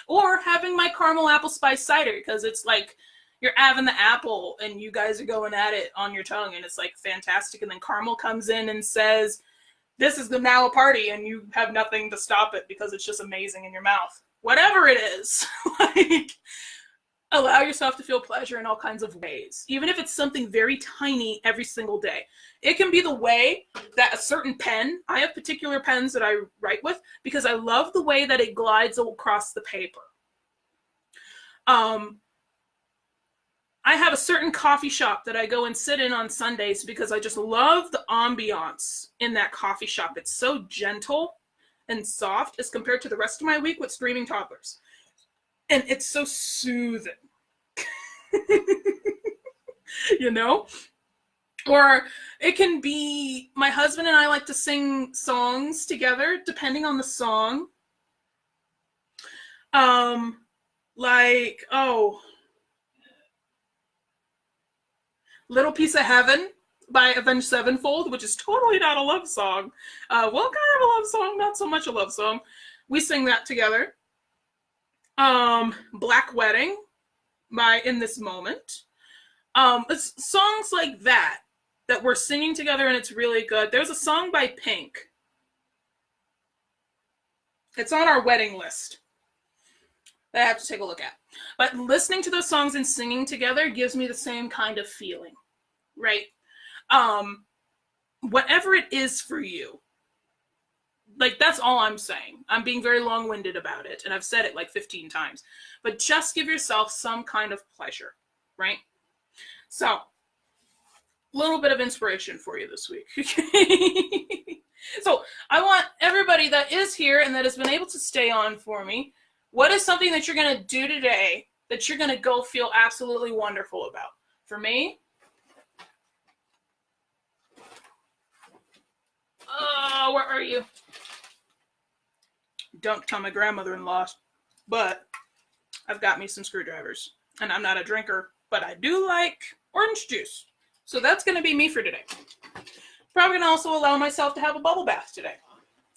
Or having my caramel apple spice cider, because it's like you're having the apple and you guys are going at it on your tongue and it's like fantastic. And then caramel comes in and says, this is now a party, and you have nothing to stop it because it's just amazing in your mouth. Whatever it is, like, allow yourself to feel pleasure in all kinds of ways, even if it's something very tiny every single day. It can be the way that a certain pen, I have particular pens that I write with because I love the way that it glides across the paper. I have a certain coffee shop that I go and sit in on Sundays because I just love the ambiance in that coffee shop. It's so gentle and soft as compared to the rest of my week with screaming toddlers. And it's so soothing. You know? Or it can be, my husband and I like to sing songs together, depending on the song. Little Piece of Heaven by Avenged Sevenfold, which is totally not a love song. Well, kind of a love song, not so much a love song. We sing that together. Black Wedding by In This Moment. It's songs like that we're singing together, and it's really good. There's a song by Pink. It's on our wedding list that I have to take a look at. But listening to those songs and singing together gives me the same kind of feeling, right? whatever it is for you, like, that's all I'm saying. I'm being very long-winded about it, and I've said it like 15 times. But just give yourself some kind of pleasure, right? So, a little bit of inspiration for you this week. So, I want everybody that is here and that has been able to stay on for me, what is something that you're going to do today that you're going to go feel absolutely wonderful about? For me, where are you? Don't tell my grandmother-in-law, but I've got me some screwdrivers. And I'm not a drinker, but I do like orange juice. So that's going to be me for today. Probably going to also allow myself to have a bubble bath today.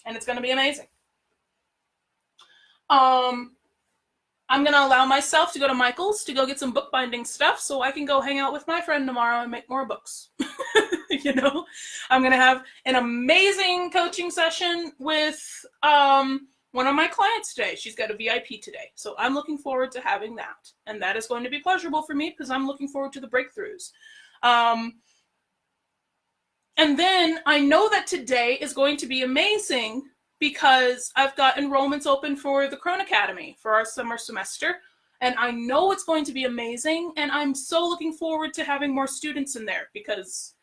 And it's going to be amazing. I'm going to allow myself to go to Michael's to go get some bookbinding stuff so I can go hang out with my friend tomorrow and make more books. You know, I'm going to have an amazing coaching session with one of my clients today. She's got a VIP today. So I'm looking forward to having that. And that is going to be pleasurable for me because I'm looking forward to the breakthroughs. And then I know that today is going to be amazing because I've got enrollments open for the Crone Academy for our summer semester. And I know it's going to be amazing. And I'm so looking forward to having more students in there because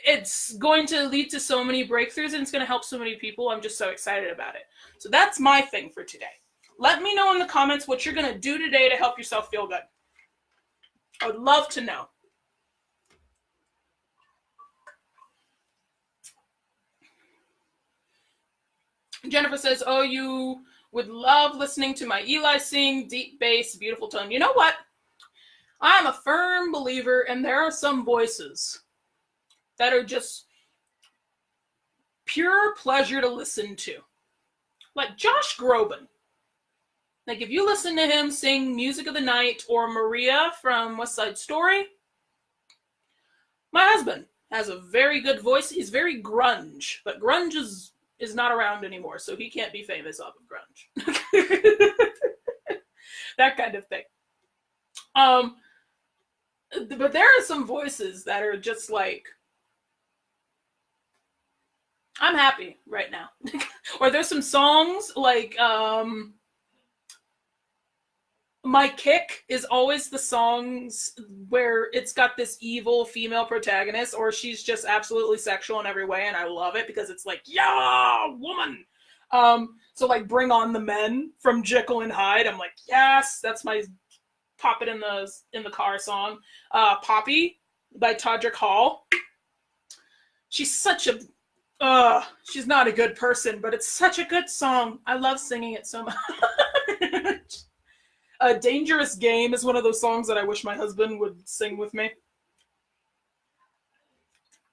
it's going to lead to so many breakthroughs and it's going to help so many people. I'm just so excited about it. So that's my thing for today. Let me know in the comments what you're going to do today to help yourself feel good. I would love to know. Jennifer says, oh, you would love listening to my Eli sing, deep bass, beautiful tone. You know what? I'm a firm believer, and there are some voices that are just pure pleasure to listen to. Like Josh Groban. Like if you listen to him sing Music of the Night or Maria from West Side Story, my husband has a very good voice. He's very grunge, but grunge is not around anymore, so he can't be famous off of grunge. That kind of thing. But there are some voices that are just like, I'm happy right now. Or there's some songs like My Kick is always the songs where it's got this evil female protagonist or she's just absolutely sexual in every way, and I love it because it's like, yeah, woman. So like Bring On the Men from Jekyll and Hyde, I'm like, yes, that's my pop it in the car song. Poppy by Todrick Hall. She's such a she's not a good person, but it's such a good song. I love singing it so much. A Dangerous Game is one of those songs that I wish my husband would sing with me.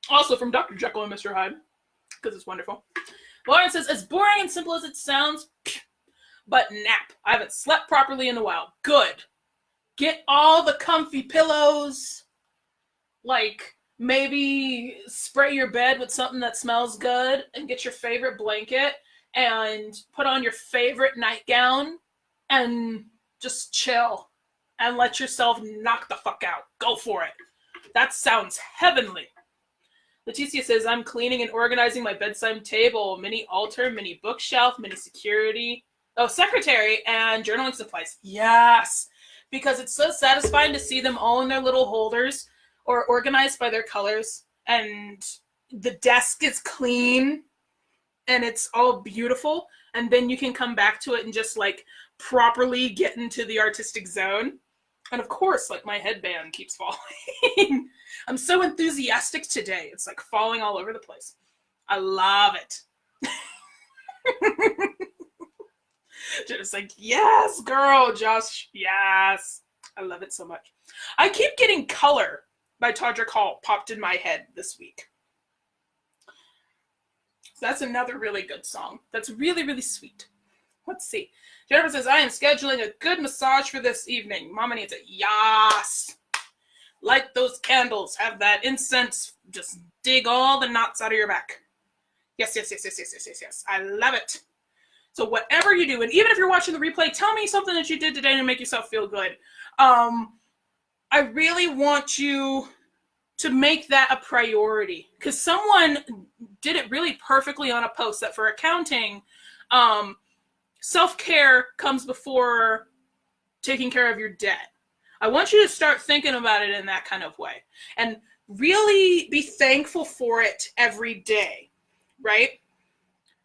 Also from Dr. Jekyll and Mr. Hyde, because it's wonderful. Lauren says, as boring and simple as it sounds, but nap. I haven't slept properly in a while. Good. Get all the comfy pillows. Like, maybe spray your bed with something that smells good and get your favorite blanket and put on your favorite nightgown and just chill and let yourself knock the fuck out. Go for it. That sounds heavenly. Leticia says, I'm cleaning and organizing my bedside table, mini altar, mini bookshelf, mini secretary, and journaling supplies. Yes, because it's so satisfying to see them all in their little holders or organized by their colors, and the desk is clean and it's all beautiful, and then you can come back to it and just like properly get into the artistic zone. And of course, like, my headband keeps falling. I'm so enthusiastic today. It's like falling all over the place. I love it. Just like, yes, girl, Josh. Yes. I love it so much. I keep getting Color by Todrick Hall popped in my head this week. So that's another really good song. That's really, really sweet. Let's see. Jennifer says, I am scheduling a good massage for this evening. Mama needs it. Yas. Light those candles. Have that incense. Just dig all the knots out of your back. Yes, yes, yes, yes, yes, yes, yes, yes. I love it. So whatever you do, and even if you're watching the replay, tell me something that you did today to make yourself feel good. I really want you to make that a priority, because someone did it really perfectly on a post that for accounting, self-care comes before taking care of your debt. I want you to start thinking about it in that kind of way and really be thankful for it every day, right?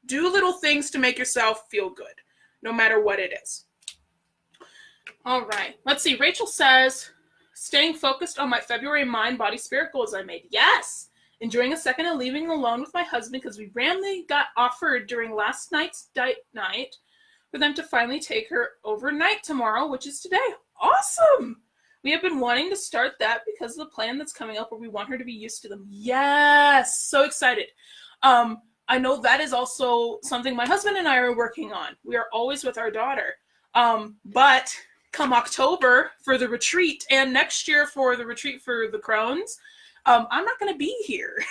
Do little things to make yourself feel good, no matter what it is. All right, let's see. Rachel says, staying focused on my February mind, body, spirit goals I made. Yes. Enjoying a second and leaving alone with my husband because we randomly got offered during last night's date night for them to finally take her overnight tomorrow, which is today. Awesome. We have been wanting to start that because of the plan that's coming up where we want her to be used to them. Yes. So excited. I know that is also something my husband and I are working on. We are always with our daughter. But come October for the retreat and next year for the retreat for the Crohn's, I'm not going to be here.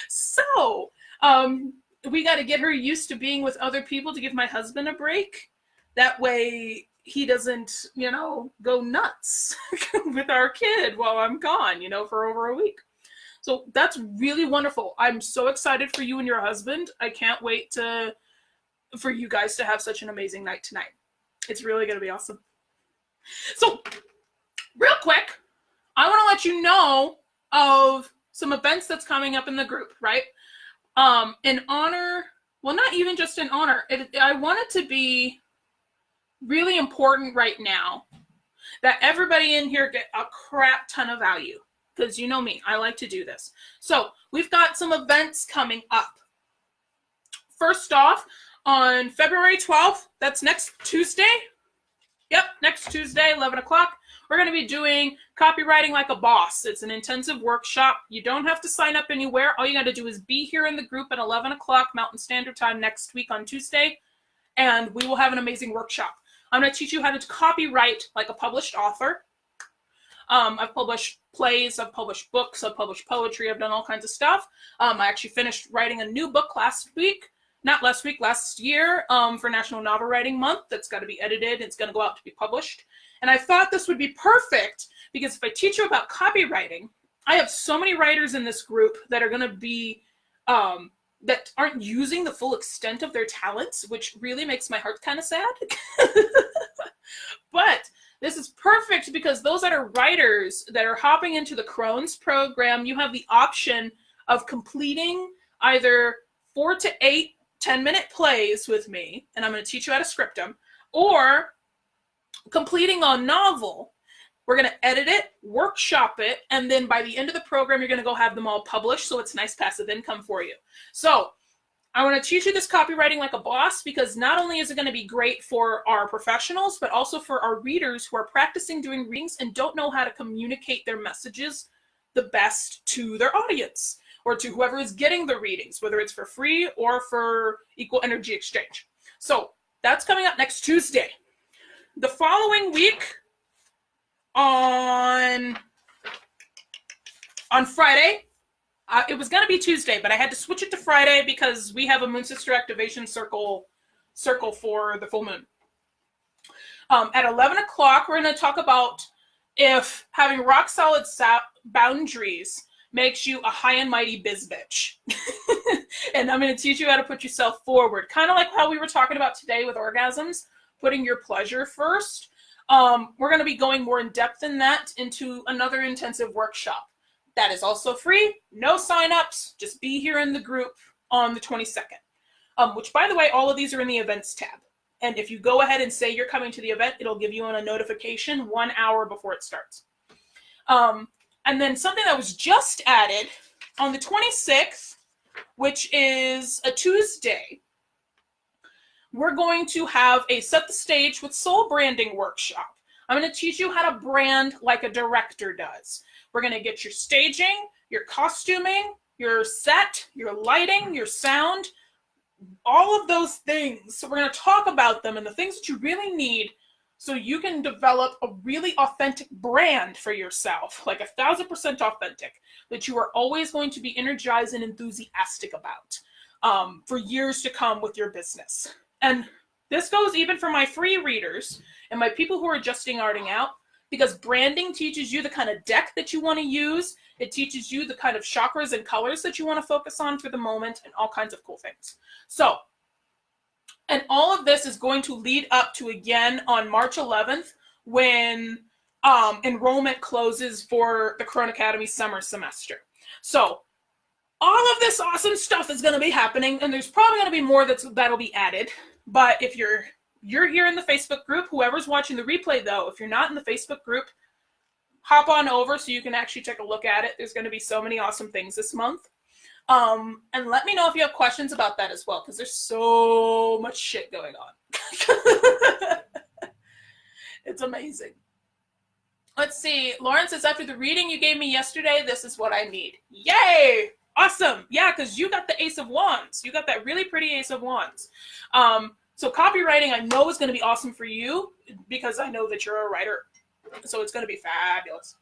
So we got to get her used to being with other people to give my husband a break. That way he doesn't, go nuts with our kid while I'm gone, for over a week. So that's really wonderful. I'm so excited for you and your husband. I can't wait for you guys to have such an amazing night tonight. It's really going to be awesome. So real quick, I want to let you know of some events that's coming up in the group, right? In honor, well, not even just in honor. I want it to be really important right now that everybody in here get a crap ton of value, because you know me, I like to do this. So we've got some events coming up. First off, on February 12th, that's next Tuesday. Yep, next Tuesday, 11 o'clock. We're going to be doing Copywriting Like a Boss. It's an intensive workshop. You don't have to sign up anywhere. All you got to do is be here in the group at 11 o'clock Mountain Standard Time next week on Tuesday, and we will have an amazing workshop. I'm going to teach you how to copywrite like a published author. I've published plays, I've published books, I've published poetry, I've done all kinds of stuff. I actually finished writing a new book last year for National Novel Writing Month. That's got to be edited. It's going to go out to be published. And I thought this would be perfect because if I teach you about copywriting, I have so many writers in this group that are going to be, that aren't using the full extent of their talents, which really makes my heart kind of sad. But this is perfect because those that are writers that are hopping into the Crohn's program, you have the option of completing either 4 to 8 10-minute plays with me, and I'm going to teach you how to script them, or completing a novel. We're going to edit it, workshop it, and then by the end of the program, you're going to go have them all published, so it's nice passive income for you. So I want to teach you this copywriting like a boss because not only is it going to be great for our professionals, but also for our readers who are practicing doing readings and don't know how to communicate their messages the best to their audience or to whoever is getting the readings, whether it's for free or for equal energy exchange. So that's coming up next Tuesday. The following week on Friday, it was going to be Tuesday, but I had to switch it to Friday because we have a Moon Sister Activation Circle for the full moon. At 11 o'clock, we're going to talk about if having rock solid boundaries makes you a high and mighty biz bitch. And I'm going to teach you how to put yourself forward. Kind of like how we were talking about today with orgasms, putting your pleasure first. We're going to be going more in depth in that into another intensive workshop. That is also free, no signups, just be here in the group on the 22nd. Which, by the way, all of these are in the events tab. And if you go ahead and say you're coming to the event, it'll give you a notification 1 hour before it starts. And then something that was just added on the 26th, which is a Tuesday, we're going to have a Set the Stage with Soul Branding workshop. I'm going to teach you how to brand like a director does. We're going to get your staging, your costuming, your set, your lighting, your sound, all of those things. So we're going to talk about them and the things that you really need so you can develop a really authentic brand for yourself, like 1,000% authentic, that you are always going to be energized and enthusiastic about for years to come with your business. And this goes even for my free readers and my people who are just starting out, because branding teaches you the kind of deck that you want to use It teaches you the kind of chakras and colors that you want to focus on for the moment and all kinds of cool things. So, and all of this is going to lead up to, again, on March 11th, when enrollment closes for the Corona Academy summer semester. So all of this awesome stuff is going to be happening, and there's probably going to be more that'll be added. But if you're here in the Facebook group, whoever's watching the replay, though, if you're not in the Facebook group, hop on over so you can actually take a look at it. There's going to be so many awesome things this month. And let me know if you have questions about that as well, because there's so much shit going on. It's amazing. Let's see. Lauren says, after the reading you gave me yesterday, this is what I need. Yay! Awesome. Yeah, because you got the Ace of Wands. You got that really pretty Ace of Wands. So copywriting, I know, is going to be awesome for you, because I know that you're a writer. So it's going to be fabulous.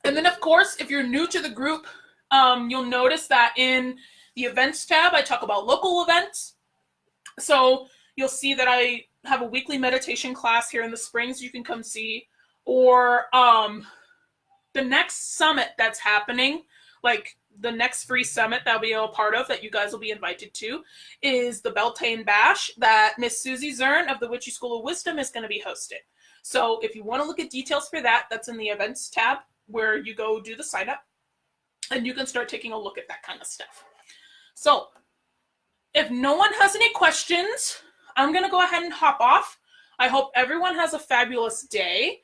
And then, of course, if you're new to the group, you'll notice that in the events tab, I talk about local events. So you'll see that I have a weekly meditation class here in the springs you can come see. Or the next summit that's happening, like the next free summit that I'll be a part of, that you guys will be invited to, is the Beltane Bash that Miss Susie Zern of the Witchy School of Wisdom is going to be hosting. So if you want to look at details for that, that's in the events tab, where you go do the sign up, and you can start taking a look at that kind of stuff. So if no one has any questions, I'm going to go ahead and hop off. I hope everyone has a fabulous day.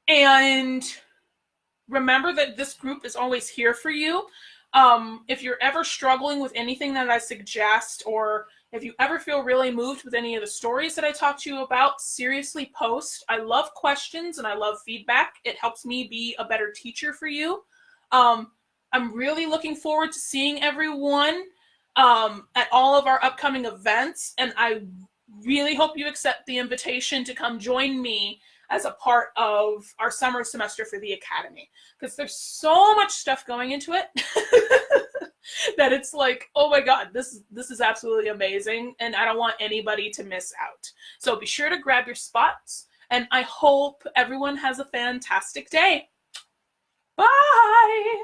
And remember that this group is always here for you. If you're ever struggling with anything that I suggest, or if you ever feel really moved with any of the stories that I talk to you about, seriously post. I love questions and I love feedback. It helps me be a better teacher for you. I'm really looking forward to seeing everyone at all of our upcoming events, and I really hope you accept the invitation to come join me as a part of our summer semester for the Academy, because there's so much stuff going into it that it's like, oh my God, this is absolutely amazing, and I don't want anybody to miss out. So be sure to grab your spots, and I hope everyone has a fantastic day. Bye!